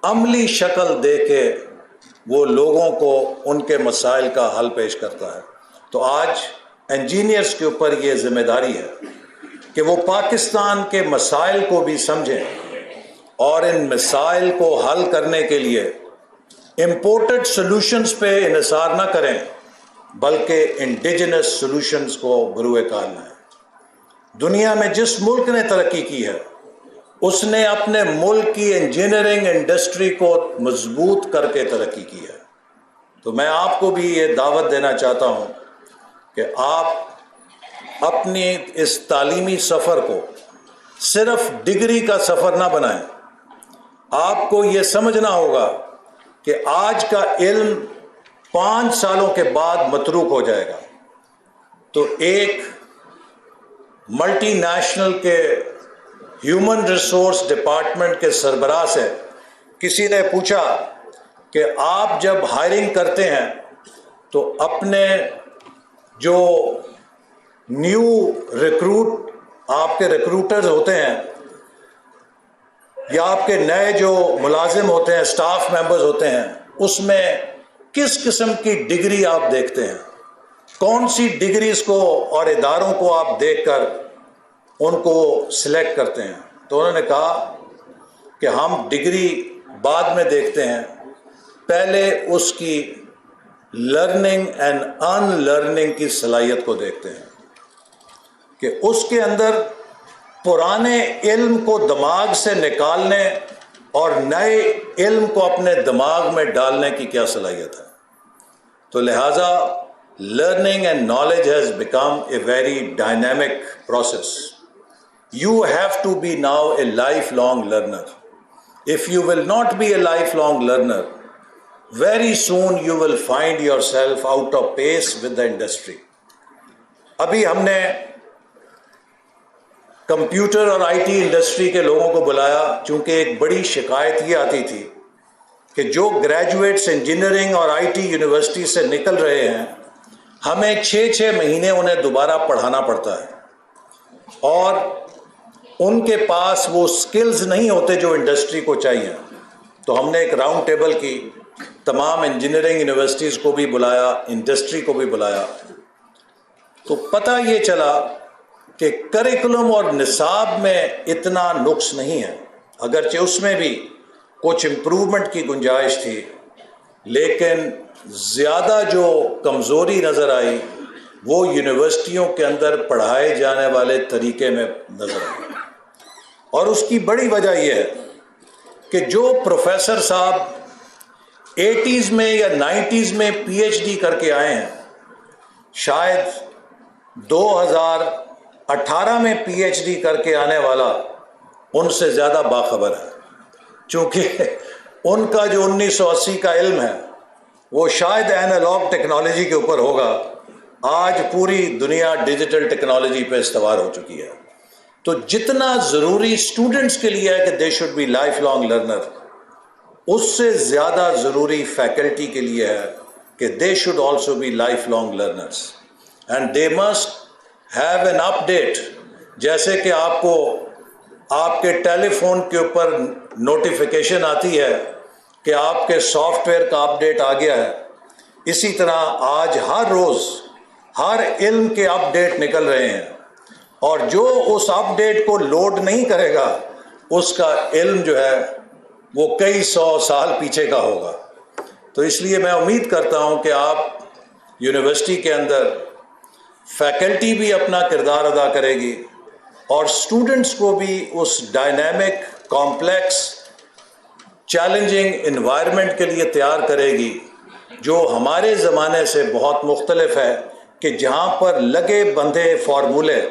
عملی شکل دے کے وہ لوگوں کو ان کے مسائل کا حل پیش کرتا ہے. تو آج انجینئرز کے اوپر یہ ذمہ داری ہے کہ وہ پاکستان کے مسائل کو بھی سمجھیں اور ان مسائل کو حل کرنے کے لیے امپورٹڈ سولوشنز پہ انحصار نہ کریں بلکہ انڈیجنس سولوشنز کو بروئے کار لائیں. دنیا میں جس ملک نے ترقی کی ہے اس نے اپنے ملک کی انجینئرنگ انڈسٹری کو مضبوط کر کے ترقی کی ہے. تو میں آپ کو بھی یہ دعوت دینا چاہتا ہوں کہ آپ اپنی اس تعلیمی سفر کو صرف ڈگری کا سفر نہ بنائیں. آپ کو یہ سمجھنا ہوگا کہ آج کا علم 5 سالوں کے بعد متروک ہو جائے گا. تو ایک ملٹی نیشنل کے ہیومن ریسورس ڈپارٹمنٹ کے سربراہ سے کسی نے پوچھا کہ آپ جب ہائرنگ کرتے ہیں تو اپنے جو نیو ریکروٹ آپ کے ریکروٹرز ہوتے ہیں یا آپ کے نئے جو ملازم ہوتے ہیں، اسٹاف ممبرز ہوتے ہیں، اس میں کس قسم کی ڈگری آپ دیکھتے ہیں؟ کون سی ڈگریز کو اور اداروں کو آپ دیکھ کر ان کو سلیکٹ کرتے ہیں تو انہوں نے کہا کہ ہم ڈگری بعد میں دیکھتے ہیں، پہلے اس کی لرننگ اینڈ ان لرننگ کی صلاحیت کو دیکھتے ہیں کہ اس کے اندر پرانے علم کو دماغ سے نکالنے اور نئے علم کو اپنے دماغ میں ڈالنے کی کیا صلاحیت ہے۔ تو لہٰذا learning and knowledge has become a very dynamic process. You have to be now a lifelong learner. If you will not be a lifelong learner, very soon you will find yourself out of pace with the industry. ابھی ہم نے computer اور I T industry کے لوگوں کو بلایا، چونکہ ایک بڑی شکایت یہ آتی تھی کہ جو گریجویٹس انجینئرنگ اور آئی ٹی یونیورسٹی سے نکل رہے ہیں، ہمیں 6 مہینے انہیں دوبارہ پڑھانا پڑتا ہے اور ان کے پاس وہ سکلز نہیں ہوتے جو انڈسٹری کو چاہیے. تو ہم نے ایک راؤنڈ ٹیبل کی، تمام انجینئرنگ یونیورسٹیز کو بھی بلایا، انڈسٹری کو بھی بلایا، تو پتہ یہ چلا کہ کریکولم اور نصاب میں اتنا نقص نہیں ہے، اگرچہ اس میں بھی کچھ امپرومنٹ کی گنجائش تھی، لیکن زیادہ جو کمزوری نظر آئی وہ یونیورسٹیوں کے اندر پڑھائے جانے والے طریقے میں نظر آئی. اور اس کی بڑی وجہ یہ ہے کہ جو پروفیسر صاحب 80s میں یا 90s میں پی ایچ ڈی کر کے آئے ہیں، شاید 2018 میں پی ایچ ڈی کر کے آنے والا ان سے زیادہ باخبر ہے، چونکہ ان کا جو 1980 کا علم ہے وہ شاید اینالاگ ٹیکنالوجی کے اوپر ہوگا. آج پوری دنیا ڈیجیٹل ٹیکنالوجی پہ استوار ہو چکی ہے. تو جتنا ضروری اسٹوڈنٹس کے لیے ہے کہ they should be lifelong learner, اس سے زیادہ ضروری فیکلٹی کے لیے ہے کہ they should also be lifelong learners and they must have an update. جیسے کہ آپ کو آپ کے ٹیلی فون کے اوپر نوٹیفیکیشن آتی ہے کہ آپ کے سافٹ ویئر کا اپ ڈیٹ آ گیا ہے، اسی طرح آج ہر روز ہر علم کے اپ ڈیٹ نکل رہے ہیں، اور جو اس اپ ڈیٹ کو لوڈ نہیں کرے گا اس کا علم جو ہے وہ کئی 100 سال پیچھے کا ہوگا. تو اس لیے میں امید کرتا ہوں کہ آپ یونیورسٹی کے اندر فیکلٹی بھی اپنا کردار ادا کرے گی اور اسٹوڈنٹس کو بھی اس ڈائنامک کمپلیکس چیلنجنگ انوائرمنٹ کے لیے تیار کرے گی جو ہمارے زمانے سے بہت مختلف ہے، کہ جہاں پر لگے بندھے فارمولے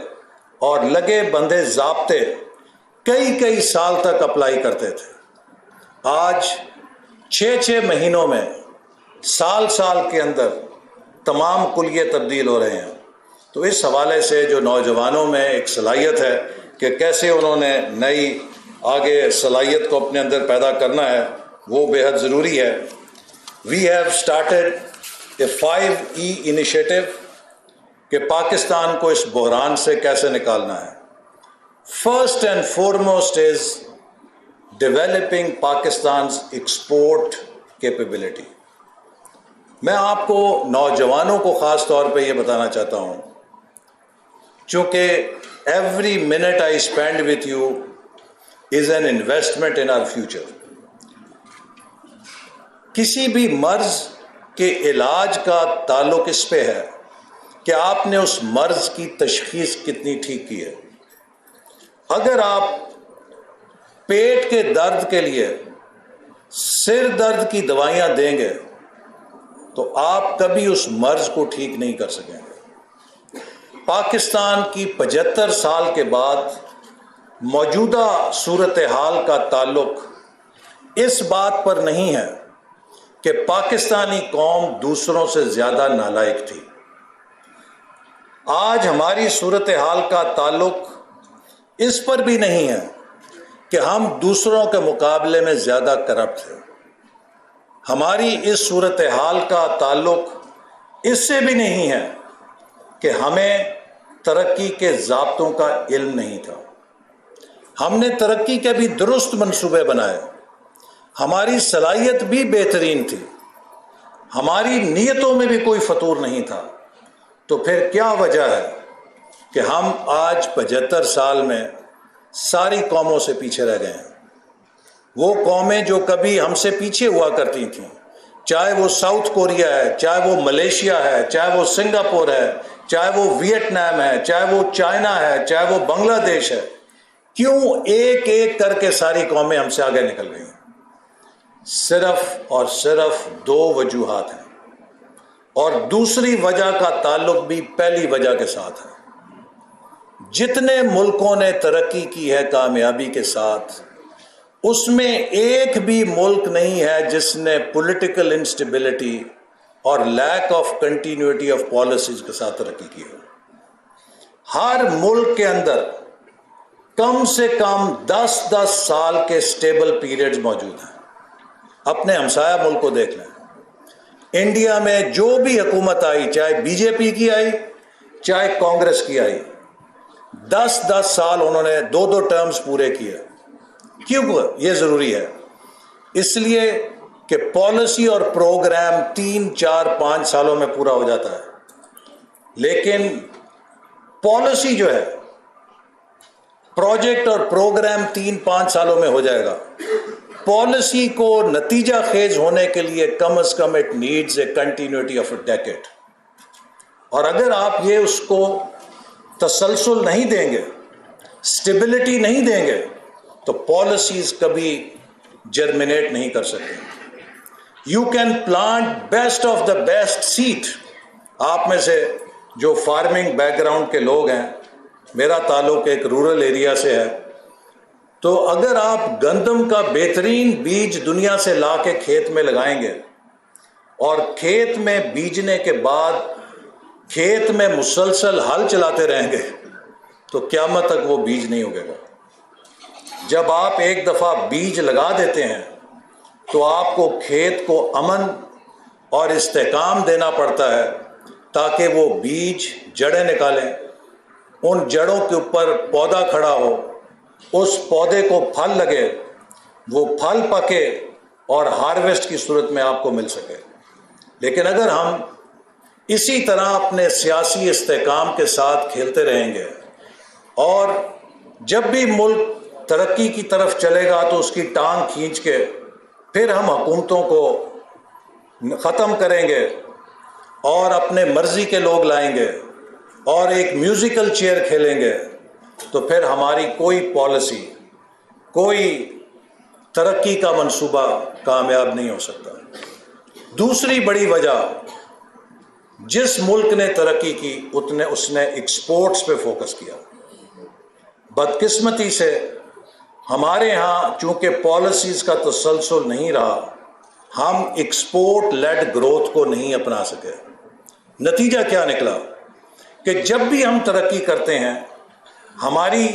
اور لگے بندھے ضابطے کئی سال تک اپلائی کرتے تھے. آج 6 مہینوں میں سال کے اندر تمام کلیے تبدیل ہو رہے ہیں. تو اس حوالے سے جو نوجوانوں میں ایک صلاحیت ہے کہ کیسے انہوں نے نئی آگے صلاحیت کو اپنے اندر پیدا کرنا ہے، وہ بے حد ضروری ہے. We have started a 5E initiative کہ پاکستان کو اس بحران سے کیسے نکالنا ہے. First and foremost is developing Pakistan's export capability. میں آپ کو نوجوانوں کو خاص طور پہ یہ بتانا چاہتا ہوں، چونکہ every minute I spend with you is an investment in our future. کسی بھی مرض کے علاج کا تعلق اس پہ ہے کہ آپ نے اس مرض کی تشخیص کتنی ٹھیک کی ہے. اگر آپ پیٹ کے درد کے لیے سر درد کی دوائیاں دیں گے تو آپ کبھی اس مرض کو ٹھیک نہیں کر سکیں گے. پاکستان کی 75 سال کے بعد موجودہ صورتحال کا تعلق اس بات پر نہیں ہے کہ پاکستانی قوم دوسروں سے زیادہ نالائق تھی. آج ہماری صورتحال کا تعلق اس پر بھی نہیں ہے کہ ہم دوسروں کے مقابلے میں زیادہ کرپٹ ہیں. ہماری اس صورتحال کا تعلق اس سے بھی نہیں ہے کہ ہمیں ترقی کے ضابطوں کا علم نہیں تھا. ہم نے ترقی کے بھی درست منصوبے بنائے، ہماری صلاحیت بھی بہترین تھی، ہماری نیتوں میں بھی کوئی فتور نہیں تھا. تو پھر کیا وجہ ہے کہ ہم آج 75 سال میں ساری قوموں سے پیچھے رہ گئے ہیں. وہ قومیں جو کبھی ہم سے پیچھے ہوا کرتی تھیں، چاہے وہ ساؤتھ کوریا ہے، چاہے وہ ملیشیا ہے، چاہے وہ سنگاپور ہے، چاہے وہ ویتنام ہے، چاہے وہ چائنا ہے، چاہے وہ بنگلہ دیش ہے، کیوں ایک ایک کر کے ساری قومیں ہم سے آگے نکل گئی ہیں؟ صرف اور صرف 2 وجوہات ہیں، اور دوسری وجہ کا تعلق بھی پہلی وجہ کے ساتھ ہے. جتنے ملکوں نے ترقی کی ہے کامیابی کے ساتھ، اس میں ایک بھی ملک نہیں ہے جس نے پولیٹیکل انسٹیبلٹی اور lack of continuity of policies کے ساتھ ترقی کی ہے. ہر ملک کے اندر کم سے کم 10 سال کے سٹیبل پیریڈز موجود ہیں. اپنے ہمسایہ ملک کو دیکھ لیں. انڈیا میں جو بھی حکومت آئی، چاہے بی جے پی کی آئی چاہے کانگریس کی آئی، 10 سال انہوں نے 2 ٹرمز پورے کیے. کیوں یہ ضروری ہے؟ اس لیے کہ پالیسی اور پروگرام 3، 4، 5 سالوں میں پورا ہو جاتا ہے، لیکن پالیسی جو ہے، پروجیکٹ اور پروگرام 3-5 سالوں میں ہو جائے گا. پالیسی کو نتیجہ خیز ہونے کے لیے کم از کم it needs a continuity of a decade. اور اگر آپ یہ اس کو تسلسل نہیں دیں گے، سٹیبلٹی نہیں دیں گے، تو پالیسیز کبھی جرمنیٹ نہیں کر سکتے. You can plant best of the best seed. آپ میں سے جو فارمنگ بیک گراؤنڈ کے لوگ ہیں، میرا تعلق ایک رورل ایریا سے ہے، تو اگر آپ گندم کا بہترین بیج دنیا سے لا کے کھیت میں لگائیں گے اور کھیت میں بیجنے کے بعد کھیت میں مسلسل ہل چلاتے رہیں گے تو قیامت تک وہ بیج نہیں اگے گا. جب آپ ایک دفعہ بیج لگا دیتے ہیں تو آپ کو کھیت کو امن اور استحکام دینا پڑتا ہے تاکہ وہ بیج جڑیں نکالیں، ان جڑوں کے اوپر پودا کھڑا ہو، اس پودے کو پھل لگے، وہ پھل پکے اور ہارویسٹ کی صورت میں آپ کو مل سکے. لیکن اگر ہم اسی طرح اپنے سیاسی استحکام کے ساتھ کھیلتے رہیں گے اور جب بھی ملک ترقی کی طرف چلے گا تو اس کی ٹانگ کھینچ کے پھر ہم حکومتوں کو ختم کریں گے اور اپنے مرضی کے لوگ لائیں گے اور ایک میوزیکل چیئر کھیلیں گے، تو پھر ہماری کوئی پالیسی، کوئی ترقی کا منصوبہ کامیاب نہیں ہو سکتا. دوسری بڑی وجہ، جس ملک نے ترقی کی اس نے ایکسپورٹس پہ فوکس کیا. بدقسمتی سے ہمارے ہاں چونکہ پالیسیز کا تسلسل نہیں رہا، ہم ایکسپورٹ لیڈ گروتھ کو نہیں اپنا سکے. نتیجہ کیا نکلا کہ جب بھی ہم ترقی کرتے ہیں ہماری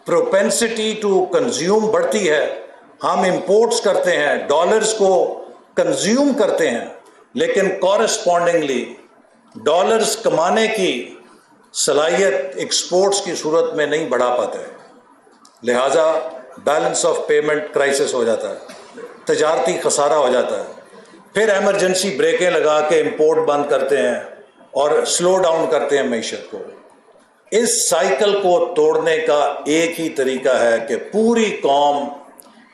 پروپینسٹی ٹو کنزیوم بڑھتی ہے، ہم امپورٹس کرتے ہیں، ڈالرز کو کنزیوم کرتے ہیں، لیکن کورسپونڈنگلی ڈالرز کمانے کی صلاحیت ایکسپورٹس کی صورت میں نہیں بڑھا پاتے. لہٰذا بیلنس آف پیمنٹ کرائسس ہو جاتا ہے، تجارتی خسارہ ہو جاتا ہے. پھر ایمرجنسی بریکیں لگا کے امپورٹ بند کرتے ہیں اور سلو ڈاؤن کرتے ہیں معیشت کو. اس سائیکل کو توڑنے کا ایک ہی طریقہ ہے کہ پوری قوم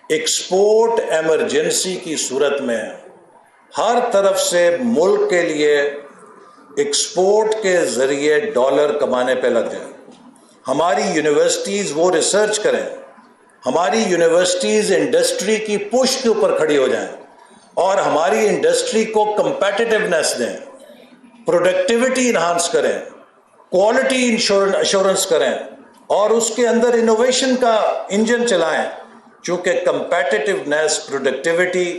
ایکسپورٹ ایمرجنسی کی صورت میں ہر طرف سے ملک کے لیے ایکسپورٹ کے ذریعے ڈالر کمانے پہ لگ جائیں. ہماری یونیورسٹیز وہ ریسرچ کریں، ہماری یونیورسٹیز انڈسٹری کی پش کے اوپر کھڑی ہو جائیں اور ہماری انڈسٹری کو کمپیٹیٹیونیس دیں، پروڈکٹیوٹی انہانس کریں، کوالٹی ایشورنس کریں اور اس کے اندر انوویشن کا انجن چلائیں. چونکہ کمپیٹیٹیونیس پروڈکٹیوٹی،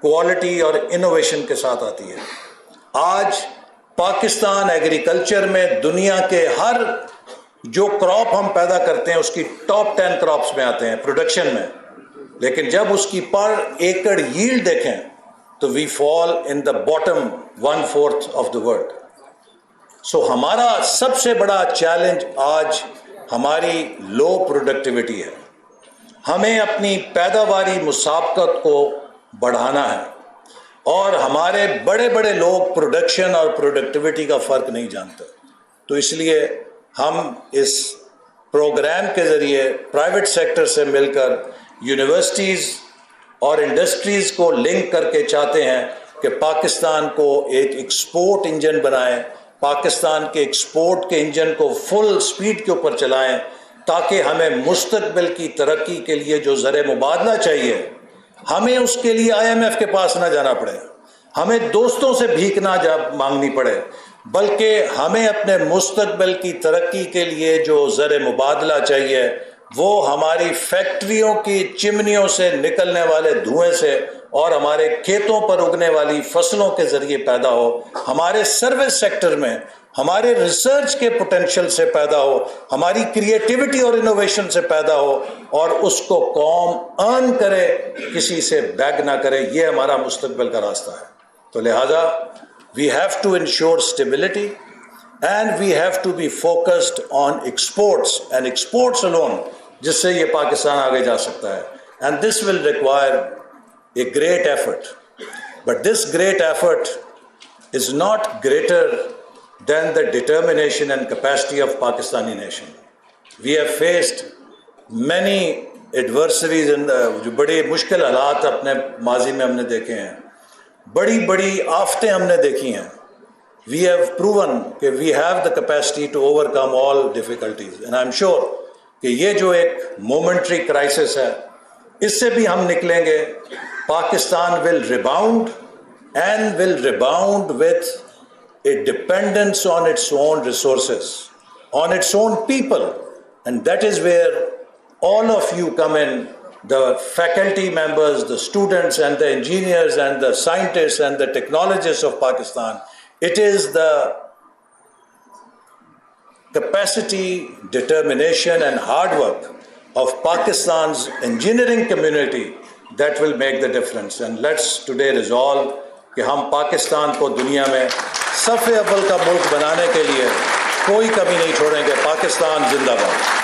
کوالٹی اور انوویشن کے ساتھ آتی ہے. آج پاکستان ایگریکلچر میں دنیا کے ہر جو کراپ ہم پیدا کرتے ہیں اس کی ٹاپ 10 کراپس میں آتے ہیں پروڈکشن میں، لیکن جب اس کی پر ایکڑ ییلڈ دیکھیں تو we fall in the bottom 1/4 of the world. So ہمارا سب سے بڑا چیلنج آج ہماری لو پروڈکٹیوٹی ہے. ہمیں اپنی پیداواری مسابقت کو بڑھانا ہے اور ہمارے بڑے بڑے لوگ پروڈکشن اور پروڈکٹیوٹی کا فرق نہیں جانتے. تو اس لیے ہم اس پروگرام کے ذریعے پرائیویٹ سیکٹر سے مل کر یونیورسٹیز اور انڈسٹریز کو لنک کر کے چاہتے ہیں کہ پاکستان کو ایک ایکسپورٹ انجن بنائیں، پاکستان کے ایکسپورٹ کے انجن کو فل سپیڈ کے اوپر چلائیں، تاکہ ہمیں مستقبل کی ترقی کے لیے جو زر مبادلہ چاہیے، ہمیں اس کے لیے IMF کے پاس نہ جانا پڑے، ہمیں دوستوں سے بھیک نہ مانگنی پڑے، بلکہ ہمیں اپنے مستقبل کی ترقی کے لیے جو زر مبادلہ چاہیے وہ ہماری فیکٹریوں کی چمنیوں سے نکلنے والے دھوئیں سے اور ہمارے کھیتوں پر اگنے والی فصلوں کے ذریعے پیدا ہو، ہمارے سروس سیکٹر میں ہمارے ریسرچ کے پوٹینشیل سے پیدا ہو، ہماری کریٹیوٹی اور انوویشن سے پیدا ہو، اور اس کو قوم ارن کرے، کسی سے بیگ نہ کرے۔ یہ ہمارا مستقبل کا راستہ ہے۔ تو لہذا we have to ensure stability and we have to be focused on exports and exports alone، جس سے یہ پاکستان آگے جا سکتا ہے۔ And this will require a great effort, but this great effort is not greater than the determination and capacity of Pakistani nation. We have faced many adversaries جو بڑے مشکل حالات اپنے ماضی میں ہم نے دیکھے ہیں، بڑی بڑی آفتیں ہم نے دیکھی ہیں۔ We have proven کہ we have the capacity to overcome all difficulties, and I'm sure کہ یہ جو ایک momentary crisis ہے، اس سے بھی ہم نکلیں گے۔ Pakistan will rebound and will rebound with a dependence on its own resources, on its own people, and that is where all of you come in, the faculty members, the students and the engineers and the scientists and the technologists of Pakistan. It is the capacity, determination and hard work of Pakistan's engineering community that will make the difference. And let's today resolve کہ ہم پاکستان کو دنیا میں صف اول کا ملک بنانے کے لیے کوئی کمی نہیں چھوڑیں گے۔ پاکستان زندہ باد۔